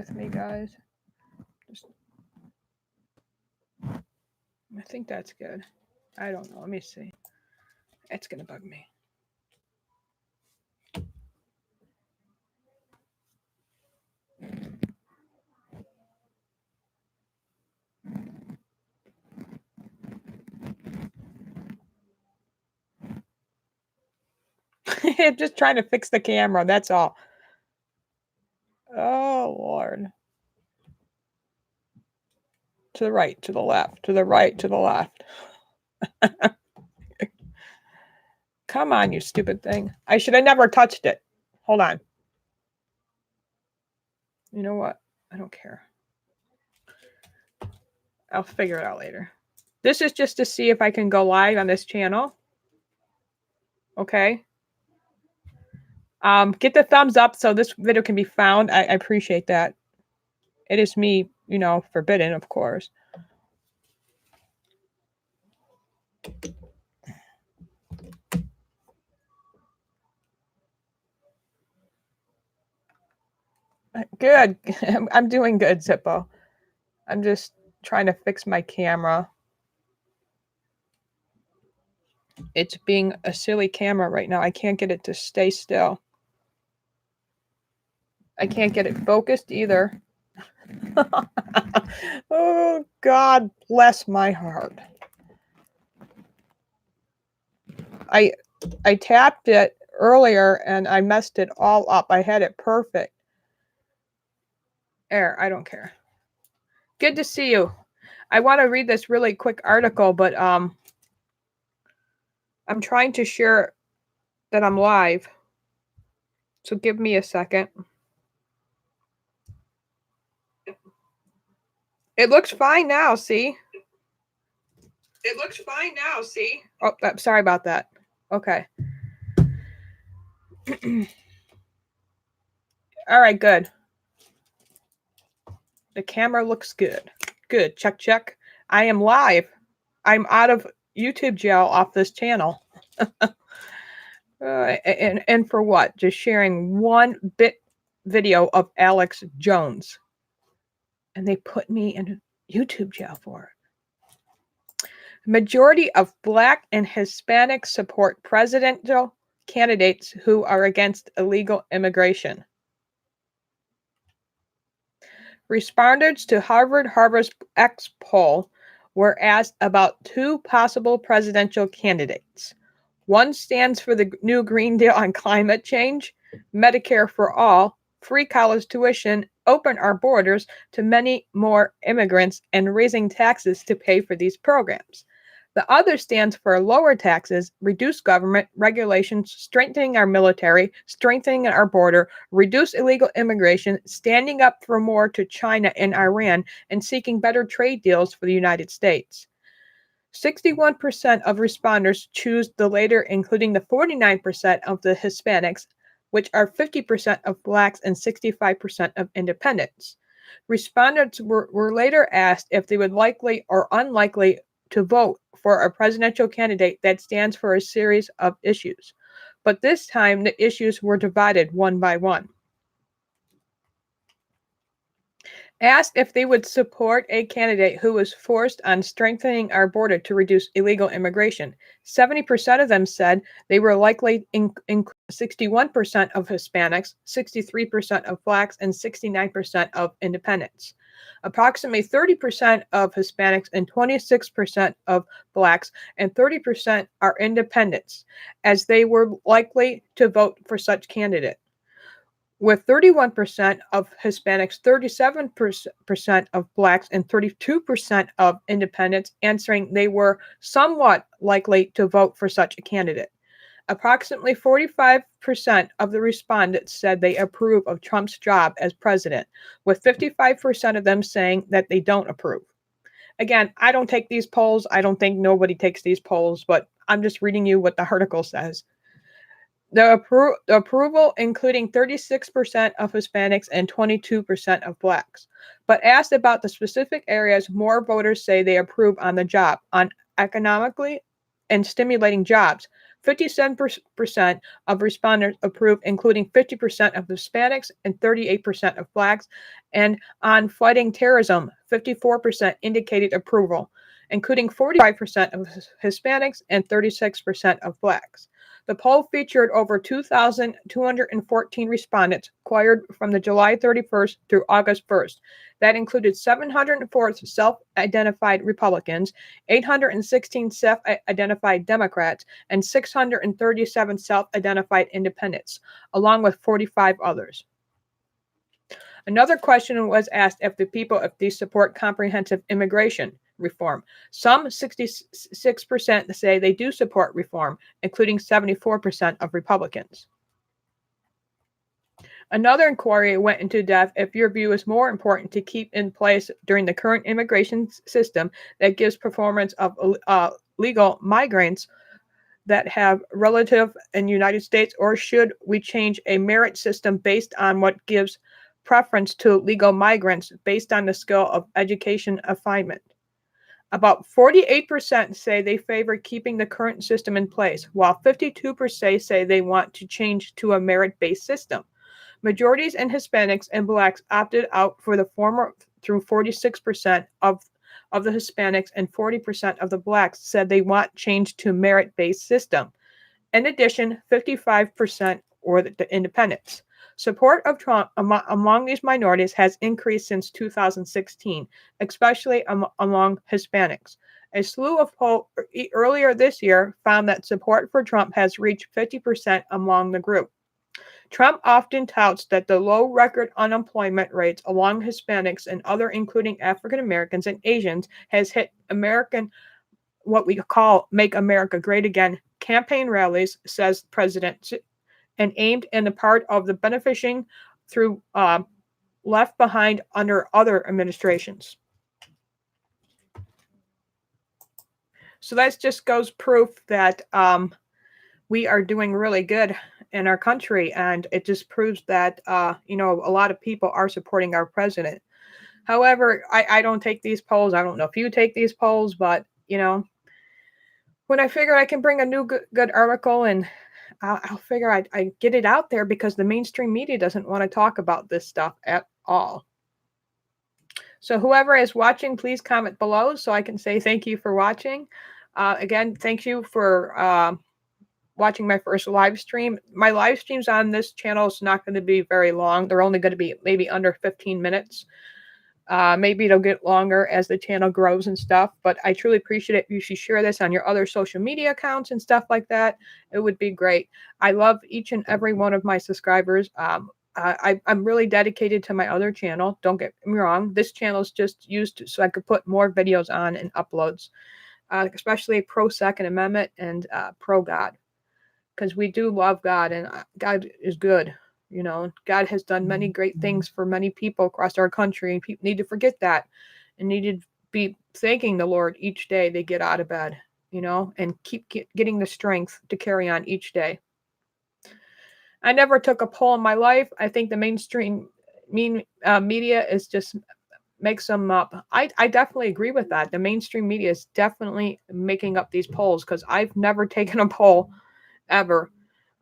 with me, guys. I think that's good. I don't know. Let me see. It's going to bug me. Just trying to fix the camera. That's all. Oh, Lord. To the right, to the left, to the right, to the left. Come on, you stupid thing. I should have never touched it. Hold on. You know what? I don't care. I'll figure it out later. This is just to see if I can go live on this channel. Okay. Get the thumbs up so this video can be found. I appreciate that. It is me, forbidden, of course. Good. I'm doing good, Zippo. I'm just trying to fix my camera. It's being a silly camera right now. I can't get it to stay still. I can't get it focused either. Oh, God bless my heart. I tapped it earlier and I messed it all up. I had it perfect. I don't care. Good to see you. I want to read this really quick article, but I'm trying to share that I'm live. So give me a second. It looks fine now, see? It looks fine now, see? Oh, I'm sorry about that. Okay. All right, good. The camera looks good. Good. Check, check. I am live. I'm out of YouTube jail off this channel. And for what? Just sharing one video of Alex Jones. And they put me in YouTube jail for it. Majority of Black and Hispanic support presidential candidates who are against illegal immigration. Respondents to Harvard's X poll were asked about two possible presidential candidates. One stands for the new Green Deal on climate change, Medicare for all, free college tuition, open our borders to many more immigrants, and raising taxes to pay for these programs. The other stands for lower taxes, reduce government regulations, strengthening our military, strengthening our border, reduce illegal immigration, standing up for more to China and Iran, and seeking better trade deals for the United States. 61% of respondents choose the latter, including the 49% of the Hispanics, which are 50% of Blacks and 65% of independents. Respondents were later asked if they would likely or unlikely to vote for a presidential candidate that stands for a series of issues. But this time, the issues were divided one by one. Asked if they would support a candidate who was forced on strengthening our border to reduce illegal immigration. 70% of them said they were likely 61% of Hispanics, 63% of Blacks, and 69% of independents. Approximately 30% of Hispanics and 26% of Blacks and 30% are independents, as they were likely to vote for such candidate. With 31% of Hispanics, 37% of Blacks, and 32% of independents answering they were somewhat likely to vote for such a candidate. Approximately 45% of the respondents said they approve of Trump's job as president, with 55% of them saying that they don't approve. Again, I don't take these polls. I don't think nobody takes these polls, but I'm just reading you what the article says. The approval, including 36% of Hispanics and 22% of Blacks. But asked about the specific areas, more voters say they approve on the job, on economically and stimulating jobs. 57% of respondents approved, including 50% of Hispanics and 38% of Blacks. And on fighting terrorism, 54% indicated approval, including 45% of Hispanics and 36% of Blacks. The poll featured over 2,214 respondents acquired from the July 31st through August 1st. That included 704 self-identified Republicans, 816 self-identified Democrats, and 637 self-identified independents, along with 45 others. Another question was asked if they support comprehensive immigration reform. Some 66% say they do support reform, including 74% of Republicans. Another inquiry went into depth if your view is more important to keep in place during the current immigration system that gives performance of legal migrants that have relative in the United States, or should we change a merit system based on what gives preference to legal migrants based on the skill of education assignment? About 48% say they favor keeping the current system in place, while 52% say they want to change to a merit-based system. Majorities in Hispanics and Blacks opted out for the former through 46% of the Hispanics and 40% of the Blacks said they want change to merit-based system. In addition, 55% were the independents. Support of Trump among these minorities has increased since 2016, especially among Hispanics. A slew of polls earlier this year found that support for Trump has reached 50% among the group. Trump often touts that the low record unemployment rates among Hispanics and other, including African Americans and Asians, has hit American, what we call Make America Great Again campaign rallies, says President, and aimed in the part of the benefiting through left behind under other administrations. So that just goes proof that we are doing really good in our country, and it just proves that a lot of people are supporting our president. However, I don't take these polls. I don't know if you take these polls, but when I figure I can bring a new good article, and I'll figure I get it out there, because the mainstream media doesn't want to talk about this stuff at all. So whoever is watching, please comment below so I can say thank you for watching. Again, thank you for watching my first live stream. My live streams on this channel is not going to be very long. They're only going to be maybe under 15 minutes. Maybe it'll get longer as the channel grows and stuff, but I truly appreciate it. You should share this on your other social media accounts and stuff like that. It would be great. I love each and every one of my subscribers. I'm really dedicated to my other channel. Don't get me wrong. This channel is just used so I could put more videos on and uploads, especially pro Second Amendment and pro God, because we do love God, and God is good. God has done many great things for many people across our country, and people need to forget that and need to be thanking the Lord each day they get out of bed, and keep getting the strength to carry on each day. I never took a poll in my life. I think the mainstream media is just makes them up. I definitely agree with that. The mainstream media is definitely making up these polls, because I've never taken a poll ever.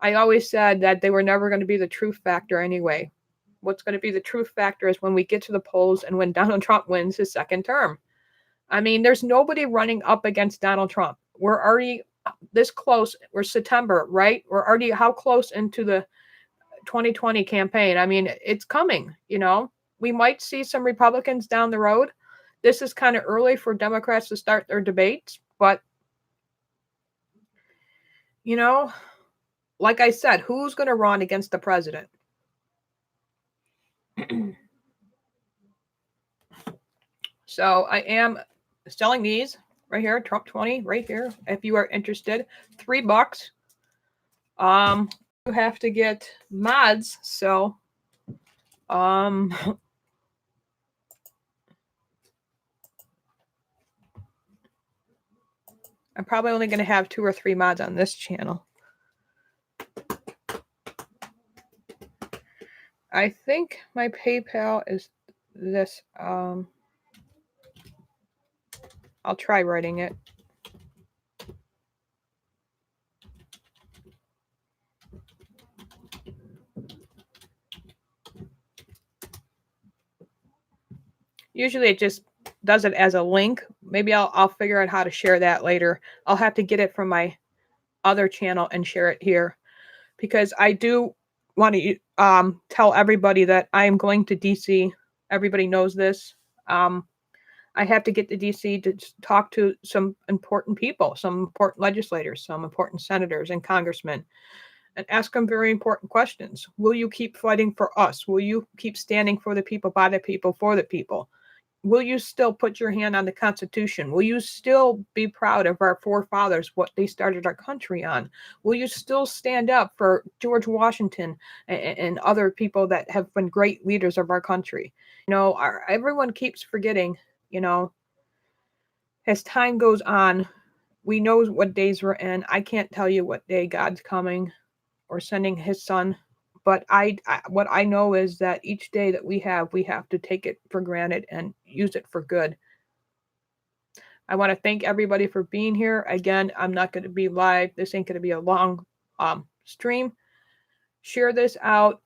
I always said that they were never going to be the truth factor anyway. What's going to be the truth factor is when we get to the polls and when Donald Trump wins his second term. I mean, there's nobody running up against Donald Trump. We're already this close. We're September, right? We're already how close into the 2020 campaign. I mean, it's coming, We might see some Republicans down the road. This is kind of early for Democrats to start their debates, but, like I said, who's going to run against the president? So I am selling these right here, Trump 20 right here. If you are interested, $3. You have to get mods. So, I'm probably only going to have 2 or 3 mods on this channel. I think my PayPal is this. I'll try writing it. Usually it just does it as a link. Maybe I'll figure out how to share that later. I'll have to get it from my other channel and share it here, because I do want to tell everybody that I am going to DC. Everybody knows this. I have to get to DC to talk to some important people, some important legislators, some important senators and congressmen, and ask them very important questions. Will you keep fighting for us? Will you keep standing for the people, by the people, for the people? Will you still put your hand on the Constitution? Will you still be proud of our forefathers, what they started our country on? Will you still stand up for George Washington and other people that have been great leaders of our country? Everyone keeps forgetting, you know, as time goes on, we know what days we're in. I can't tell you what day God's coming or sending his son, but what I know is that each day that we have to take it for granted and use it for good. I want to thank everybody for being here. Again, I'm not going to be live. This ain't going to be a long stream. Share this out.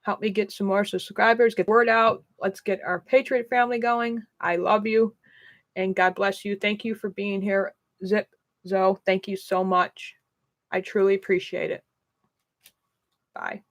Help me get some more subscribers, get the word out. Let's get our Patriot family going. I love you, and God bless you. Thank you for being here. Zip, Zoe, thank you so much. I truly appreciate it. Bye.